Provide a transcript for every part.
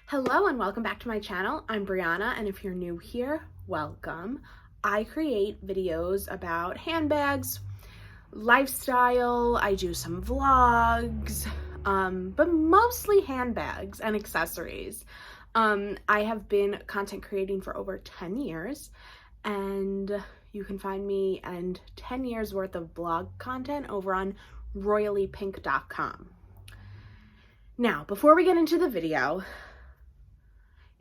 Hello and welcome back to my channel. I'm Brianna, and if you're new here, welcome. I create videos about handbags, lifestyle, I do some vlogs, but mostly handbags and accessories. I have been content creating for over 10 years, and you can find me and 10 years worth of blog content over on royallypink.com. Now, before we get into the video,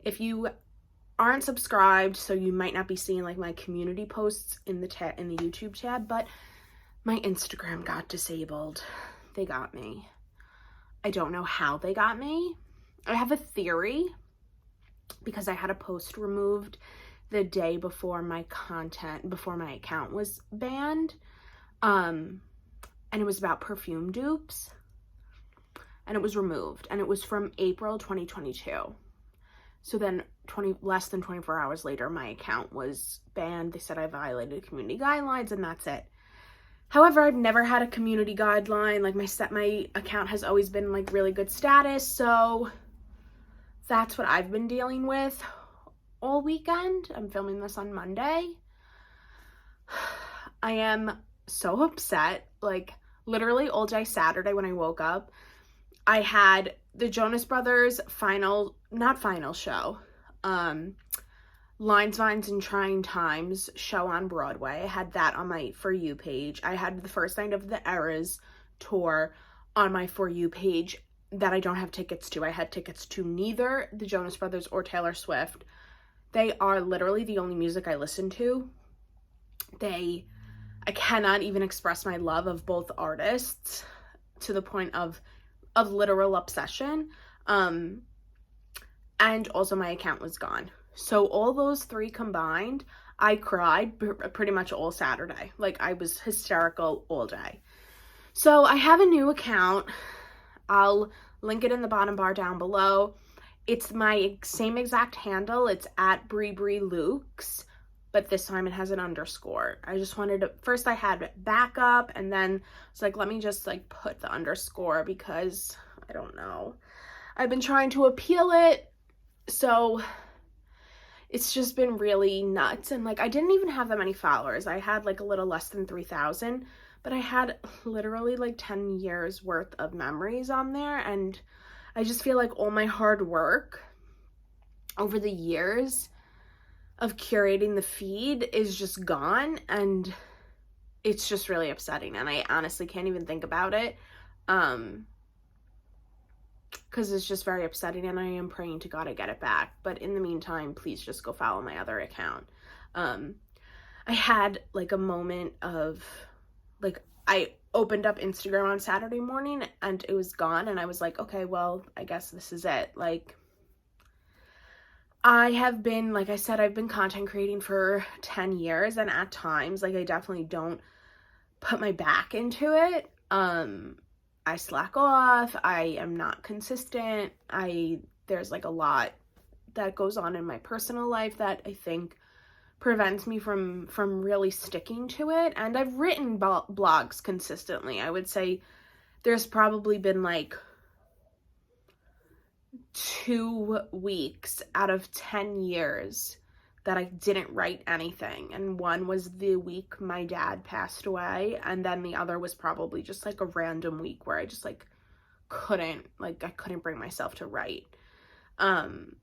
if you aren't subscribed, so you might not be seeing like my community posts in the YouTube tab, but my Instagram got disabled. They got me. I don't know how they got me. I have a theory because I had a post removed the day before my account was banned. And it was about perfume dupes, and it was removed, and it was from April 2022. So then less than 24 hours later, my account was banned. They said I violated community guidelines, and that's it. However, I've never had a community guideline. Like my account has always been like really good status. So that's what I've been dealing with all weekend. I'm filming this on Monday. I am so upset. Like literally all day Saturday when I woke up, I had the Jonas Brothers not final show, Lines, Vines, and Trying Times show on Broadway. I had that on my For You page. I had the first night of the Eras tour on my For You page that I don't have tickets to. I had tickets to neither the Jonas Brothers or Taylor Swift. They are literally the only music I listen to. I cannot even express my love of both artists to the point of literal obsession. And also my account was gone. So all those three combined, I cried pretty much all Saturday. Like I was hysterical all day. So I have a new account. I'll link it in the bottom bar down below. It's my same exact handle. It's at BreeBreeLukes, but this time it has an underscore. I just wanted to, first I had backup, and then it's like, let me just like put the underscore because I don't know. I've been trying to appeal it. So it's just been really nuts. And like, I didn't even have that many followers. I had like a little less than 3,000, but I had literally like 10 years worth of memories on there. And I just feel like all my hard work over the years of curating the feed is just gone, and it's just really upsetting, and I honestly can't even think about it because it's just very upsetting, and I am praying to God I get it back. But in the meantime, please just go follow my other account. I had like a moment of like, I opened up Instagram on Saturday morning and it was gone, and I was like, okay, well, I guess this is it. Like, I have been, like I said, I've been content creating for 10 years, and at times, like, I definitely don't put my back into it. I slack off. I am not consistent. There's like a lot that goes on in my personal life that I think prevents me from really sticking to it. And I've written blogs consistently. I would say there's probably been like 2 weeks out of 10 years that I didn't write anything, and one was the week my dad passed away, and then the other was probably just like a random week where I just like I couldn't bring myself to write, and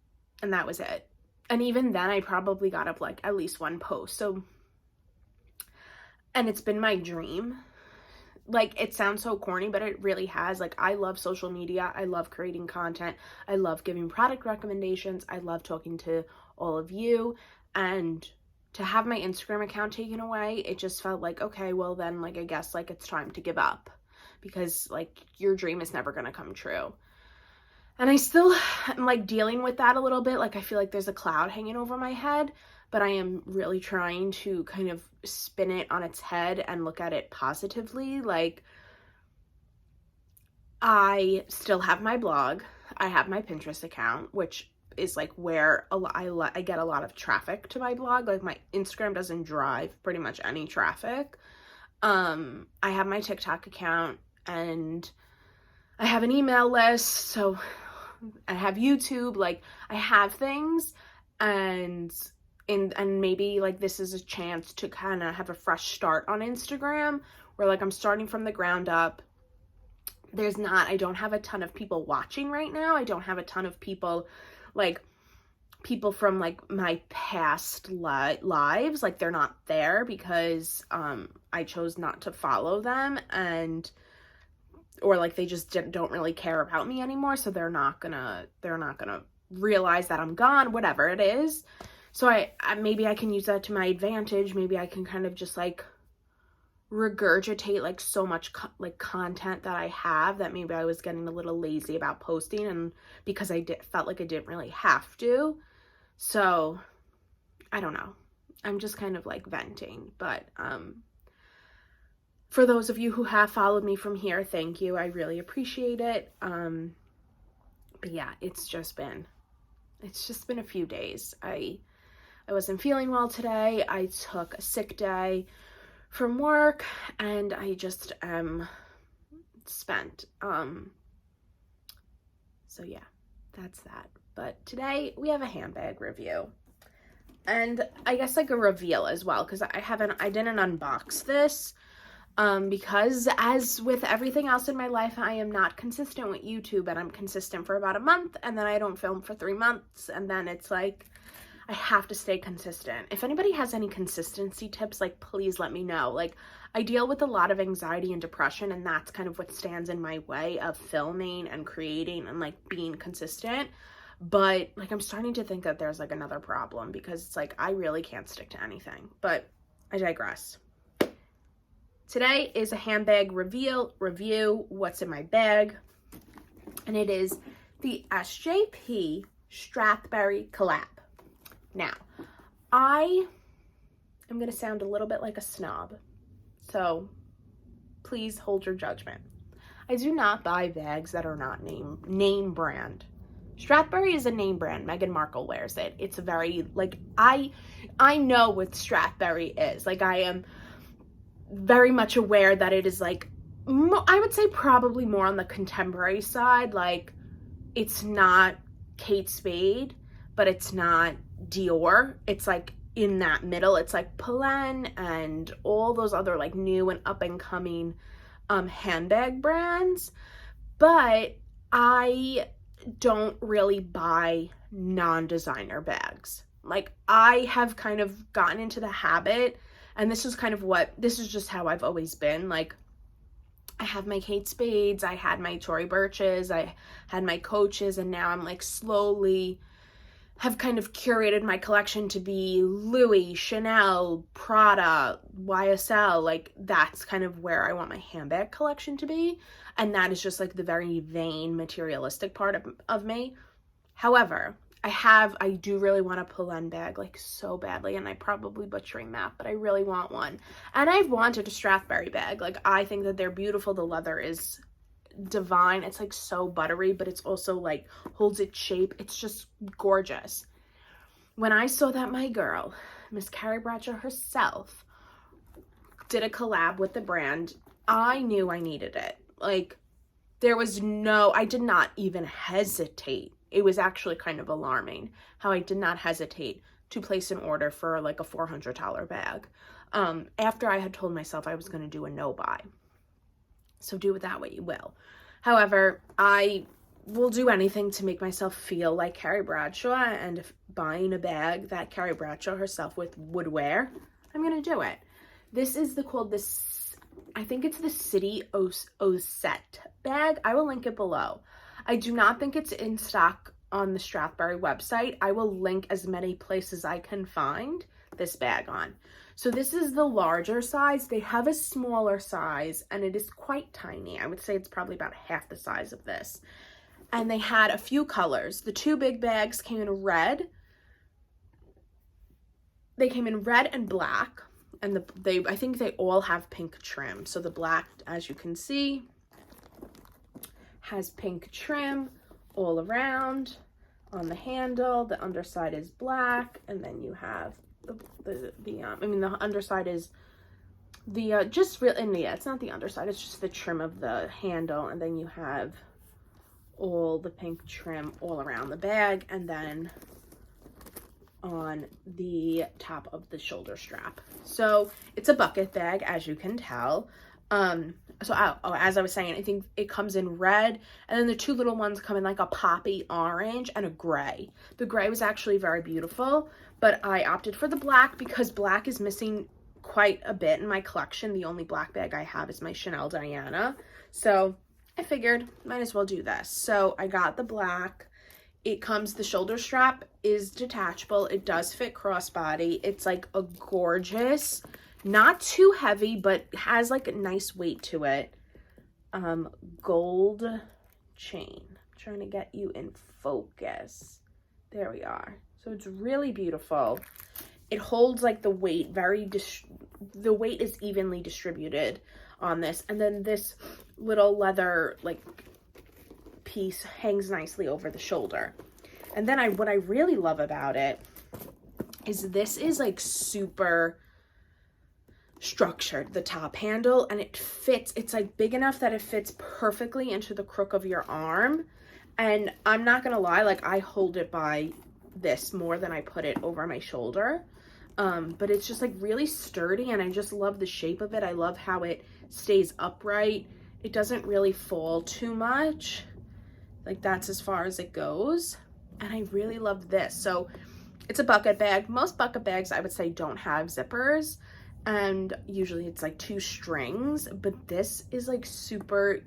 that was it. And even then I probably got up like at least one post. So, and it's been my dream. Like, it sounds so corny, but it really has. Like, I love social media. I love creating content. I love giving product recommendations. I love talking to all of you. And to have my Instagram account taken away, it just felt like, okay, well then, like, I guess, like, it's time to give up. Because, like, your dream is never going to come true. And I still am, like, dealing with that a little bit. Like, I feel like there's a cloud hanging over my head. But I am really trying to kind of spin it on its head and look at it positively. Like, I still have my blog. I have my Pinterest account, which is like where I get a lot of traffic to my blog. Like, my Instagram doesn't drive pretty much any traffic. I have my TikTok account, and I have an email list. So I have YouTube, like I have things, and maybe like this is a chance to kind of have a fresh start on Instagram where like I'm starting from the ground up. I don't have a ton of people watching right now. I don't have a ton of people, like people from like my past lives, like they're not there because I chose not to follow them, or like they just don't really care about me anymore, so they're not gonna realize that I'm gone, whatever it is. So I maybe I can use that to my advantage. Maybe I can kind of just like regurgitate like so much like content that I have that maybe I was getting a little lazy about posting, and because I felt like I didn't really have to. So I don't know, I'm just kind of like venting. But for those of you who have followed me from here, thank you, I really appreciate it. But yeah, it's just been a few days. I wasn't feeling well today. I took a sick day from work, and I just spent. So yeah, that's that. But today we have a handbag review, and I guess like a reveal as well, because I didn't unbox this, because as with everything else in my life, I am not consistent with YouTube, and I'm consistent for about a month, and then I don't film for 3 months, and then it's like I have to stay consistent. If anybody has any consistency tips, like please let me know. Like I deal with a lot of anxiety and depression, and that's kind of what stands in my way of filming and creating and like being consistent. But like I'm starting to think that there's like another problem, because it's like I really can't stick to anything. But I digress. Today is a handbag review, what's in my bag, and it is the SJP Strathberry collab. Now, I am going to sound a little bit like a snob, so please hold your judgment. I do not buy bags that are not name brand. Strathberry is a name brand. Meghan Markle wears it. It's a very, like, I know what Strathberry is. Like, I am very much aware that it is, like, I would say probably more on the contemporary side. Like, it's not Kate Spade, but it's not Dior. It's like in that middle. It's like Polen and all those other like new and up and coming handbag brands. But I don't really buy non-designer bags. Like I have kind of gotten into the habit, and this is just how I've always been. Like I have my Kate Spades, I had my Tory Burches, I had my Coaches, and now I'm like slowly have kind of curated my collection to be Louis, Chanel, Prada, YSL. Like that's kind of where I want my handbag collection to be. And that is just like the very vain, materialistic part of me. However, I do really want a Polen bag like so badly, and I'm probably butchering that, but I really want one. And I've wanted a Strathberry bag. Like I think that they're beautiful. The leather is divine. It's like so buttery, but it's also like holds its shape. It's just gorgeous. When I saw that my girl, Miss Carrie Bradshaw herself, did a collab with the brand, I knew I needed it. Like I did not even hesitate. It was actually kind of alarming how I did not hesitate to place an order for like a $400 bag after I had told myself I was going to do a no buy. So do with that what you will. However, I will do anything to make myself feel like Carrie Bradshaw, and if buying a bag that Carrie Bradshaw herself would wear, I'm going to do it. This is I think it's the City Osette bag. I will link it below. I do not think it's in stock on the Strathberry website. I will link as many places I can find this bag on. So this is the larger size. They have a smaller size, and it is quite tiny. I would say it's probably about half the size of this. And they had a few colors. The two big bags came in red. They came in red and black, and I think they all have pink trim. So the black, as you can see, has pink trim all around on the handle. The underside is black, and then you have the underside is it's not the underside, it's just the trim of the handle, and then you have all the pink trim all around the bag, and then on the top of the shoulder strap. So it's a bucket bag, as you can tell. As I was saying, I think it comes in red, and then the two little ones come in like a poppy orange and a gray. The gray was actually very beautiful, but I opted for the black because black is missing quite a bit in my collection. The only black bag I have is my Chanel Diana. So I figured might as well do this. So I got the black. It comes, the shoulder strap is detachable. It does fit crossbody. It's like a gorgeous, not too heavy, but has like a nice weight to it. Gold chain. I'm trying to get you in focus. There we are. So it's really beautiful. It holds like the weight the weight is evenly distributed on this. And then this little leather like piece hangs nicely over the shoulder. And then what I really love about it is this is like super structured, the top handle, and it fits. It's like big enough that it fits perfectly into the crook of your arm. And I'm not gonna lie, like I hold it by this more than I put it over my shoulder. But it's just like really sturdy, and I just love the shape of it. I love how it stays upright. It doesn't really fall too much. Like that's as far as it goes. And I really love this. So it's a bucket bag. Most bucket bags I would say don't have zippers, and usually it's like 2 strings, but this is like super,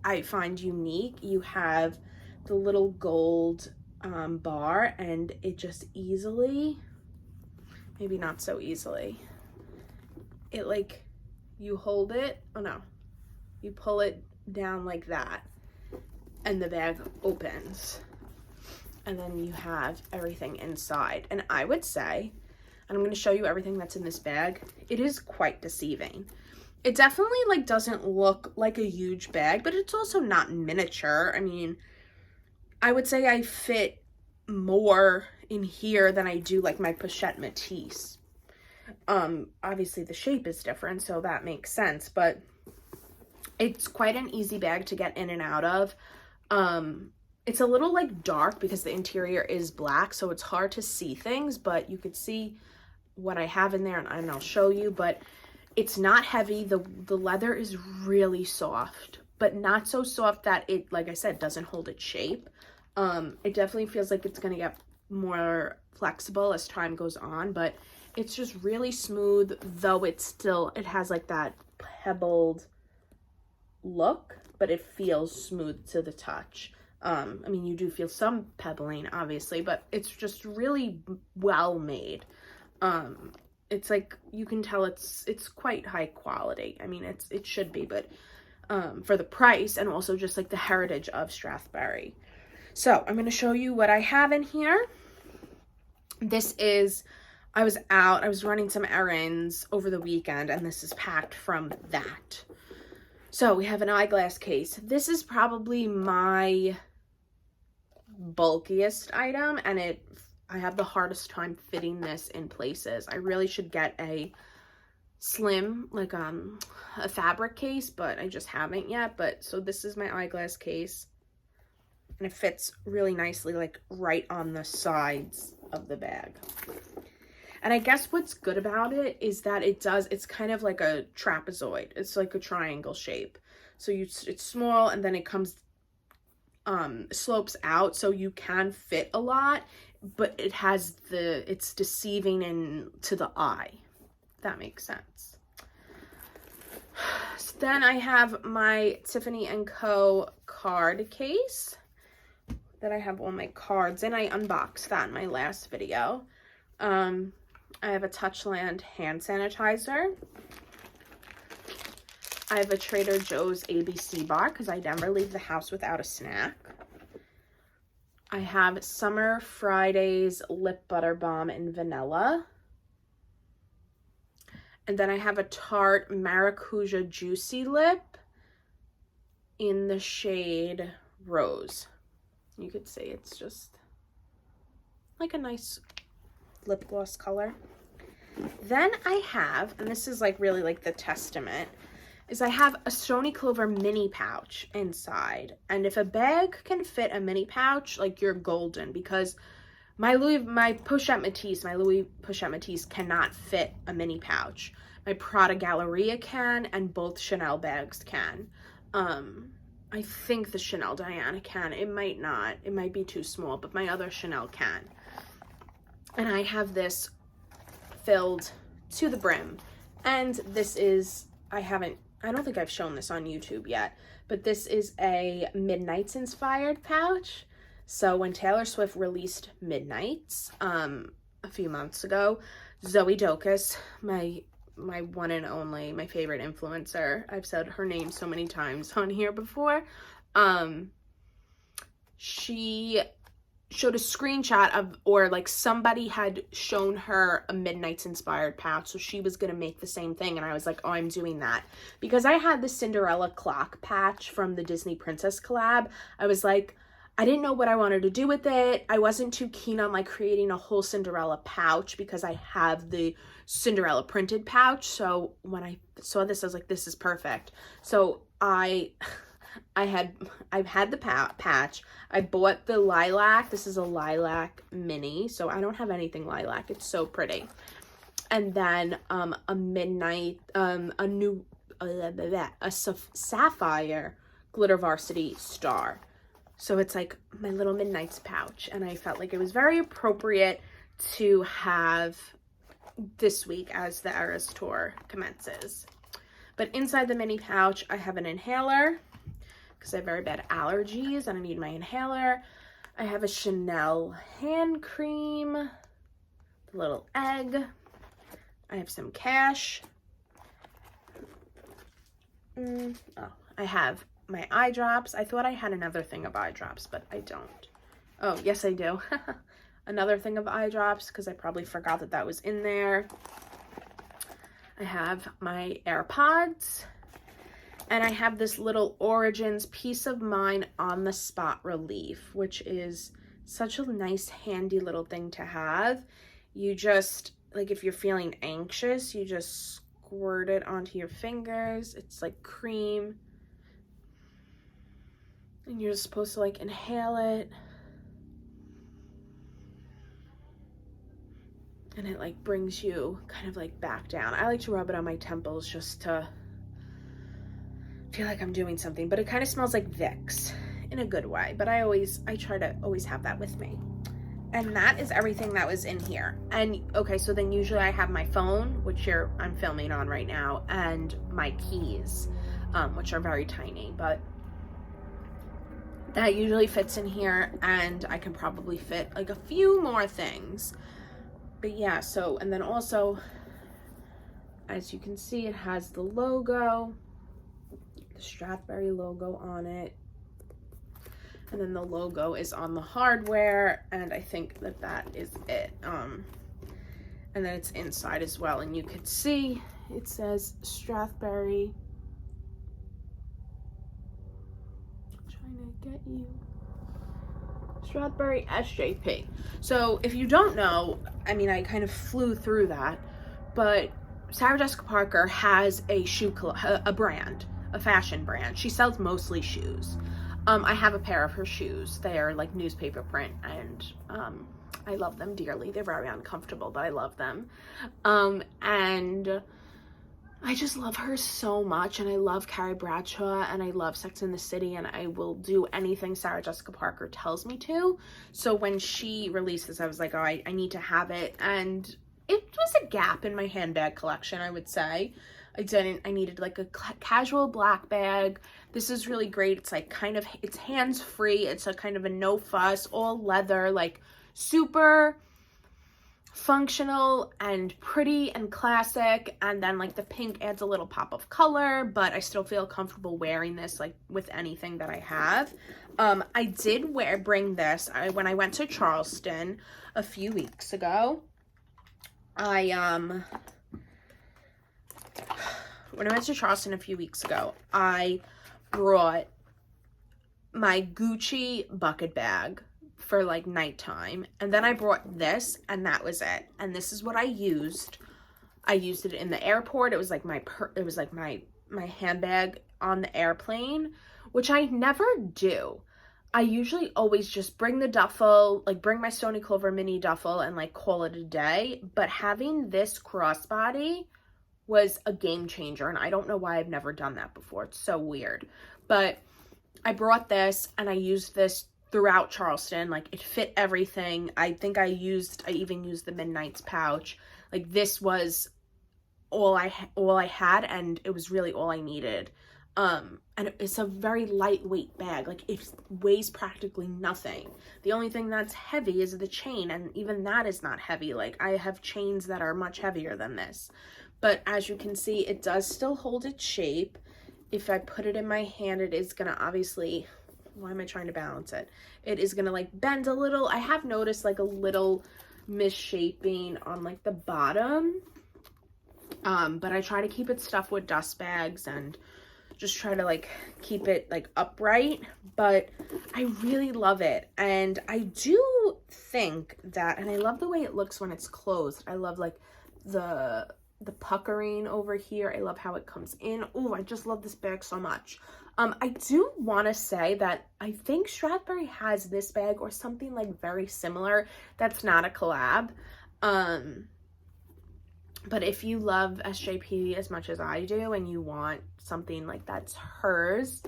I find, unique. You have the little gold bar, and it just easily, maybe not so easily, it like, you hold it, oh no, you pull it down like that, and the bag opens, and then you have everything inside. And I would say, and I'm going to show you everything that's in this bag, it is quite deceiving. It definitely like doesn't look like a huge bag, but it's also not miniature. I mean, I would say I fit more in here than I do like my Pochette Matisse. Obviously the shape is different, so that makes sense, but it's quite an easy bag to get in and out of. It's a little like dark because the interior is black, so it's hard to see things, but you could see what I have in there, and I'll show you. But it's not heavy. The leather is really soft, but not so soft that it, like I said, doesn't hold its shape. It definitely feels like it's going to get more flexible as time goes on, but it's just really smooth, though it has like that pebbled look, but it feels smooth to the touch. I mean, you do feel some pebbling, obviously, but it's just really well made. It's like, you can tell it's quite high quality. I mean, it should be, but for the price, and also just like the heritage of Strathberry. So I'm going to show you what I have in here. This is, I was running some errands over the weekend, and this is packed from that. So we have an eyeglass case. This is probably my bulkiest item, and I have the hardest time fitting this in places. I really should get a slim, like a fabric case, but I just haven't yet. But so this is my eyeglass case, and it fits really nicely, like right on the sides of the bag. And I guess what's good about it is that it's kind of like a trapezoid. It's like a triangle shape. So it's small, and then it comes, slopes out, so you can fit a lot, but it's deceiving to the eye. If that makes sense. So then I have my Tiffany & Co. card case that I have all my cards in. I unboxed that in my last video. I have a Touchland hand sanitizer. I have a Trader Joe's ABC bar because I never leave the house without a snack. I have Summer Fridays Lip Butter Balm in vanilla. And then I have a Tarte Maracuja Juicy Lip in the shade Rose. You could say it's just like a nice lip gloss color. Then I have, and this is like really like the testament, is I have a Stony Clover mini pouch inside. And if a bag can fit a mini pouch, like, you're golden, because my Louis Pochette Métis cannot fit a mini pouch. My Prada Galleria can, and both Chanel bags can. I think the Chanel Diana can. It might not. It might be too small, but my other Chanel can. And I have this filled to the brim. And this is, I don't think I've shown this on YouTube yet, but this is a Midnights inspired pouch. So when Taylor Swift released Midnights a few months ago, Zoe Dokas, my one and only, my favorite influencer, I've said her name so many times on here before, she showed a screenshot of, or like somebody had shown her a Midnights inspired pouch, so she was gonna make the same thing, and I was like, oh, I'm doing that. Because I had the Cinderella clock patch from the Disney Princess collab. I was like, I didn't know what I wanted to do with it. I wasn't too keen on like creating a whole Cinderella pouch because I have the Cinderella printed pouch. So when I saw this, I was like, this is perfect. So I've had the patch. I bought the lilac. This is a lilac mini, so I don't have anything lilac. It's so pretty. And then a midnight, a sapphire glitter varsity star. So it's like my little Midnights pouch, and I felt like it was very appropriate to have this week as the Eras Tour commences. But inside the mini pouch, I have an inhaler because I have very bad allergies and I need my inhaler. I have a Chanel hand cream, a little egg. I have some cash. I have my eye drops. I thought I had another thing of eye drops, but I don't. Oh, yes, I do. Another thing of eye drops, because I probably forgot that that was in there. I have my AirPods, and I have this little Origins Peace of Mind on the spot relief, which is such a nice, handy little thing to have. You just, like, if you're feeling anxious, you just squirt it onto your fingers. It's like cream. And you're supposed to like inhale it. And it like brings you kind of like back down. I like to rub it on my temples just to feel like I'm doing something, but it kind of smells like Vicks in a good way. But I try to always have that with me. And that is everything that was in here. And okay, so then usually I have my phone, which I'm filming on right now, and my keys, which are very tiny, but that usually fits in here, and I can probably fit like a few more things. But yeah, so, and then also, as you can see, it has the logo, the Strathberry logo on it. And then the logo is on the hardware, and I think that that is it. And then it's inside as well, and you could see it says Strathberry. Get you Strathberry SJP. So if you don't know, I mean, I kind of flew through that, but Sarah Jessica Parker has a brand, a fashion brand. She sells mostly shoes. I have a pair of her shoes. They are like newspaper print, and I love them dearly. They're very uncomfortable, but I love them. And I just love her so much, and I love Carrie Bradshaw, and I love Sex and the City, and I will do anything Sarah Jessica Parker tells me to. So when she released this, I was like, oh, I need to have it, and it was a gap in my handbag collection, I would say. I needed like a casual black bag. This is really great. It's like kind of, it's hands-free. It's a kind of a no fuss, all leather, like super functional and pretty and classic. And then like the pink adds a little pop of color, but I still feel comfortable wearing this like with anything that I have. I did bring this when I went to Charleston a few weeks ago. When I went to Charleston a few weeks ago, I brought my Gucci bucket bag for like nighttime, and then I brought this, and that was it. And this is what I used. I used it in the airport. It was like my my handbag on the airplane, which I never do. I usually always just bring the duffel, like bring my Stoney Clover mini duffel and like call it a day. But having this crossbody was a game changer, and I don't know why I've never done that before. It's so weird. But I brought this and I used this throughout Charleston. Like, it fit everything. I think I even used the Midnight's pouch. Like, this was all I had, and it was really all I needed. And it's a very lightweight bag. Like, it weighs practically nothing. The only thing that's heavy is the chain, and even that is not heavy. Like, I have chains that are much heavier than this. But as you can see, it does still hold its shape. If I put it in my hand, it is gonna obviously, why am I trying to balance it? It is gonna like bend a little. I have noticed like a little misshaping on like the bottom. But I try to keep it stuffed with dust bags and just try to like keep it like upright. But I really love it. And I do think that, and I love the way it looks when it's closed. I love like the puckering over here. I love how it comes in. Oh, I just love this bag so much. I do want to say that I think Strathberry has this bag or something like very similar that's not a collab. But if you love SJP as much as I do and you want something like that's hers,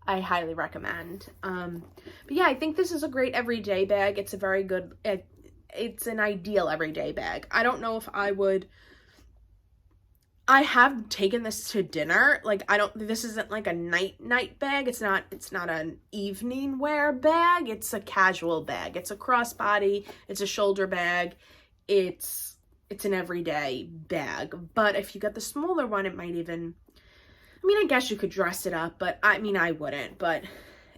I highly recommend. But yeah, I think this is a great everyday bag. It's a very good, it's an ideal everyday bag. I don't know if I have taken this to dinner. Like, this isn't like a night bag. It's not an evening wear bag. It's a casual bag. It's a crossbody. It's a shoulder bag. It's an everyday bag. But if you get the smaller one, it might even, I mean, I guess you could dress it up, but I mean, I wouldn't. But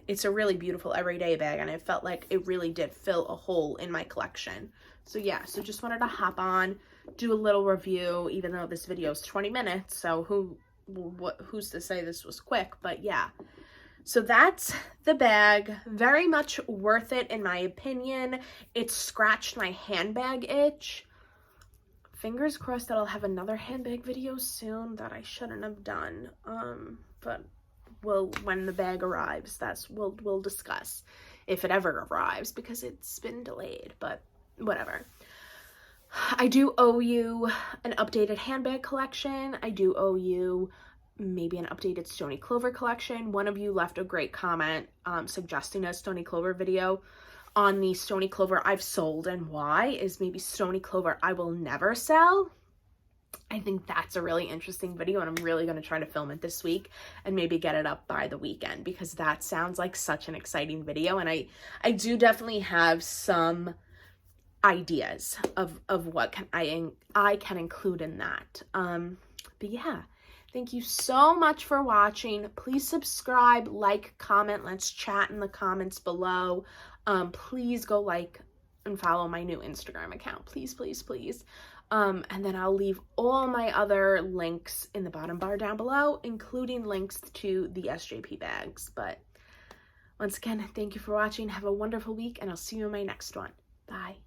it's a really beautiful everyday bag, and I felt like it really did fill a hole in my collection. So yeah, so just wanted to hop on, do a little review, even though this video is 20 minutes, so who's to say this was quick? But yeah, so that's the bag. Very much worth it in my opinion. It scratched my handbag itch. Fingers crossed that I'll have another handbag video soon that I shouldn't have done. But when the bag arrives, we'll discuss if it ever arrives, because it's been delayed, but whatever. I do owe you an updated handbag collection. I do owe you maybe an updated Stoney Clover collection. One of you left a great comment suggesting a Stoney Clover video on the Stoney Clover I've sold and why, is maybe Stoney Clover I will never sell. I think that's a really interesting video, and I'm really going to try to film it this week and maybe get it up by the weekend, because that sounds like such an exciting video. And I do definitely have some ideas of what I can include in that. But yeah, thank you so much for watching. Please subscribe, like, comment. Let's chat in the comments below. Please go like and follow my new Instagram account. Please, please, please. And then I'll leave all my other links in the bottom bar down below, including links to the SJP bags. But once again, thank you for watching. Have a wonderful week, and I'll see you in my next one. Bye.